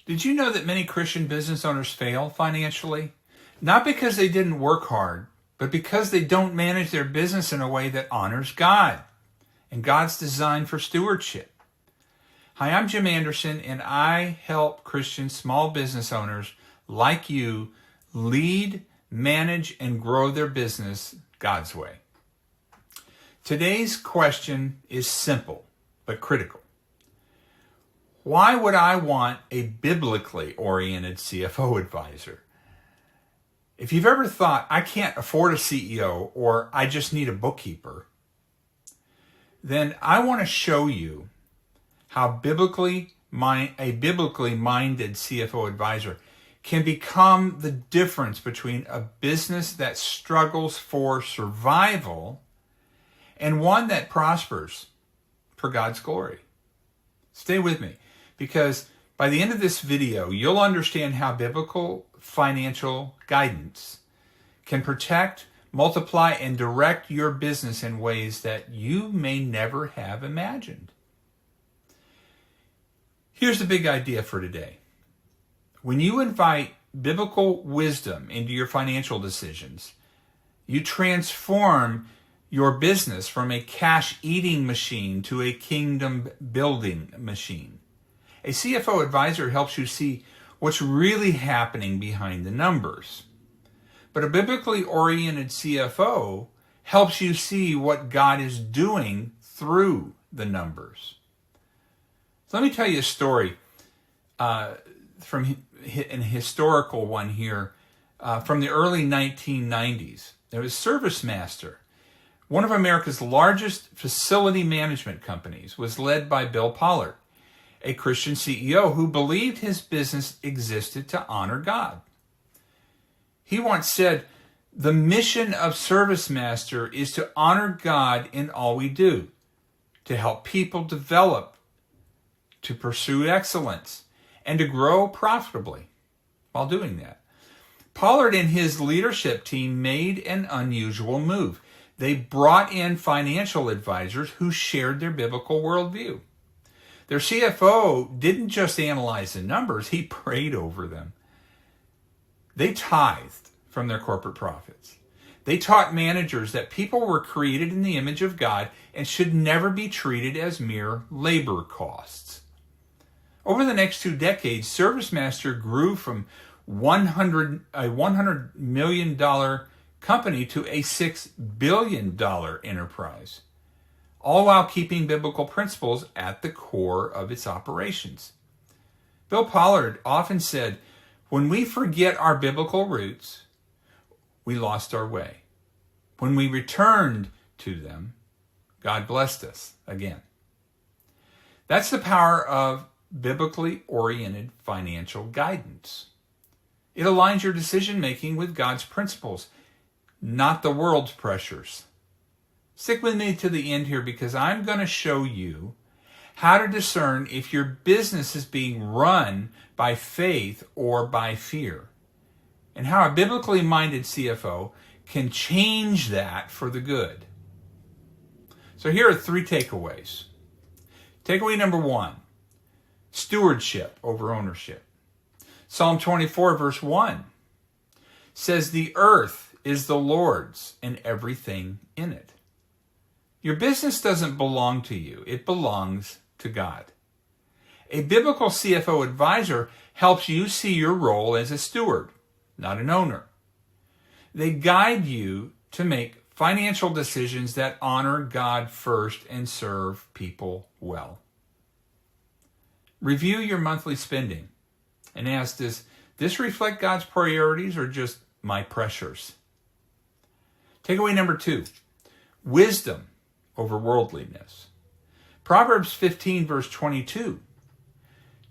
Did you know that many Christian business owners fail financially? Not because they didn't work hard, but because they don't manage their business in a way that honors God and God's design for stewardship. Hi, I'm Jim Anderson, and I help Christian small business owners like you lead, manage, and grow their business God's way. Today's question is simple but critical. Why would I want a biblically oriented CFO advisor? If you've ever thought, I can't afford a CEO or I just need a bookkeeper, then I want to show you how a biblically minded CFO advisor can become the difference between a business that struggles for survival and one that prospers for God's glory. Stay with me, because by the end of this video, you'll understand how biblical financial guidance can protect, multiply, and direct your business in ways that you may never have imagined. Here's the big idea for today. When you invite biblical wisdom into your financial decisions, you transform your business from a cash-eating machine to a kingdom-building machine. A CFO advisor helps you see what's really happening behind the numbers. But a biblically oriented CFO helps you see what God is doing through the numbers. So let me tell you a story from an historical one here from the early 1990s. There was ServiceMaster. One of America's largest facility management companies was led by Bill Pollard, a Christian CEO who believed his business existed to honor God. He once said, "The mission of ServiceMaster is to honor God in all we do, to help people develop, to pursue excellence, and to grow profitably while doing that." Pollard and his leadership team made an unusual move. They brought in financial advisors who shared their biblical worldview. Their CFO didn't just analyze the numbers, he prayed over them. They tithed from their corporate profits. They taught managers that people were created in the image of God and should never be treated as mere labor costs. Over the next 2 decades, ServiceMaster grew from a $100 million company to a $6 billion enterprise, all while keeping biblical principles at the core of its operations. Bill Pollard often said, "When we forget our biblical roots, we lost our way. When we returned to them, God blessed us again." That's the power of biblically oriented financial guidance. It aligns your decision-making with God's principles, not the world's pressures. Stick with me to the end here, because I'm going to show you how to discern if your business is being run by faith or by fear, and how a biblically minded CFO can change that for the good. So here are 3 takeaways. Takeaway number 1, stewardship over ownership. Psalm 24 verse 1 says, "The earth is the Lord's and everything in it." Your business doesn't belong to you. It belongs to God. A biblical CFO advisor helps you see your role as a steward, not an owner. They guide you to make financial decisions that honor God first and serve people well. Review your monthly spending and ask, does this reflect God's priorities or just my pressures? Takeaway number 2, wisdom over worldliness. Proverbs 15 verse 22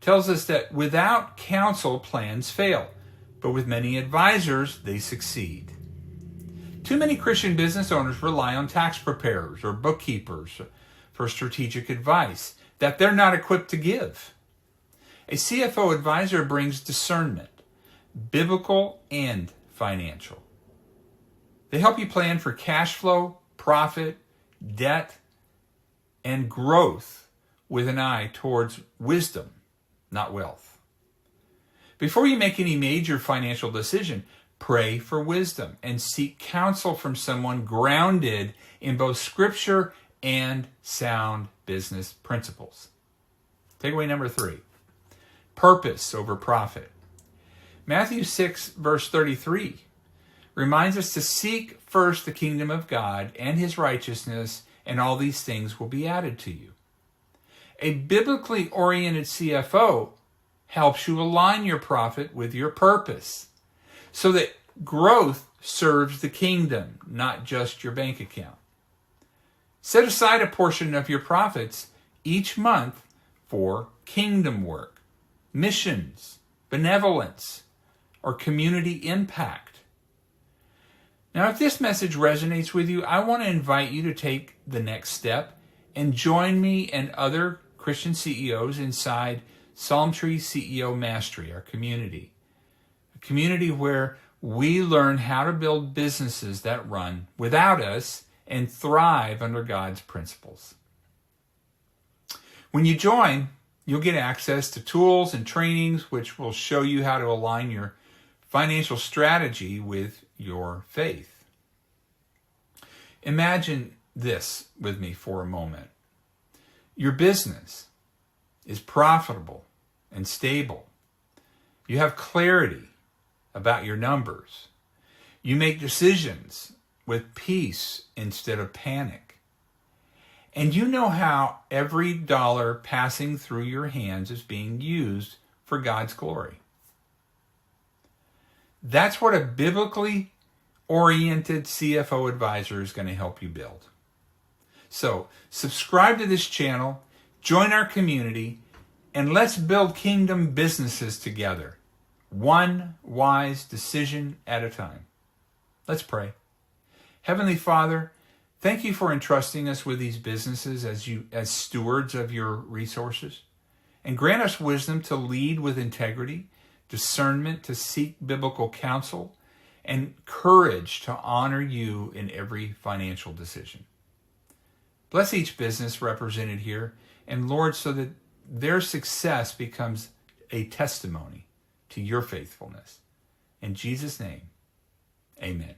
tells us that without counsel plans fail, but with many advisors they succeed. Too many Christian business owners rely on tax preparers or bookkeepers for strategic advice that they're not equipped to give. A CFO advisor brings discernment, biblical and financial. They help you plan for cash flow, profit, debt, and growth with an eye towards wisdom, not wealth. Before you make any major financial decision, pray for wisdom and seek counsel from someone grounded in both Scripture and sound business principles. Takeaway number 3, purpose over profit. Matthew 6, verse 33 reminds us to seek first the kingdom of God and his righteousness, and all these things will be added to you. A biblically oriented CFO helps you align your profit with your purpose so that growth serves the kingdom, not just your bank account. Set aside a portion of your profits each month for kingdom work, missions, benevolence, or community impact. Now, if this message resonates with you, I want to invite you to take the next step and join me and other Christian CEOs inside Psalm Tree CEO Mastery, our community. A community where we learn how to build businesses that run without us and thrive under God's principles. When you join, you'll get access to tools and trainings which will show you how to align your financial strategy with your faith. Imagine this with me for a moment. Your business is profitable and stable. You have clarity about your numbers. You make decisions with peace instead of panic. And you know how every dollar passing through your hands is being used for God's glory. That's what a biblically oriented CFO advisor is going to help you build. So, subscribe to this channel, join our community, and let's build kingdom businesses together, one wise decision at a time. Let's pray. Heavenly Father, thank you for entrusting us with these businesses as stewards of your resources, and grant us wisdom to lead with integrity, discernment to seek biblical counsel, and courage to honor you in every financial decision. Bless each business represented here, and Lord, so that their success becomes a testimony to your faithfulness. In Jesus' name, amen.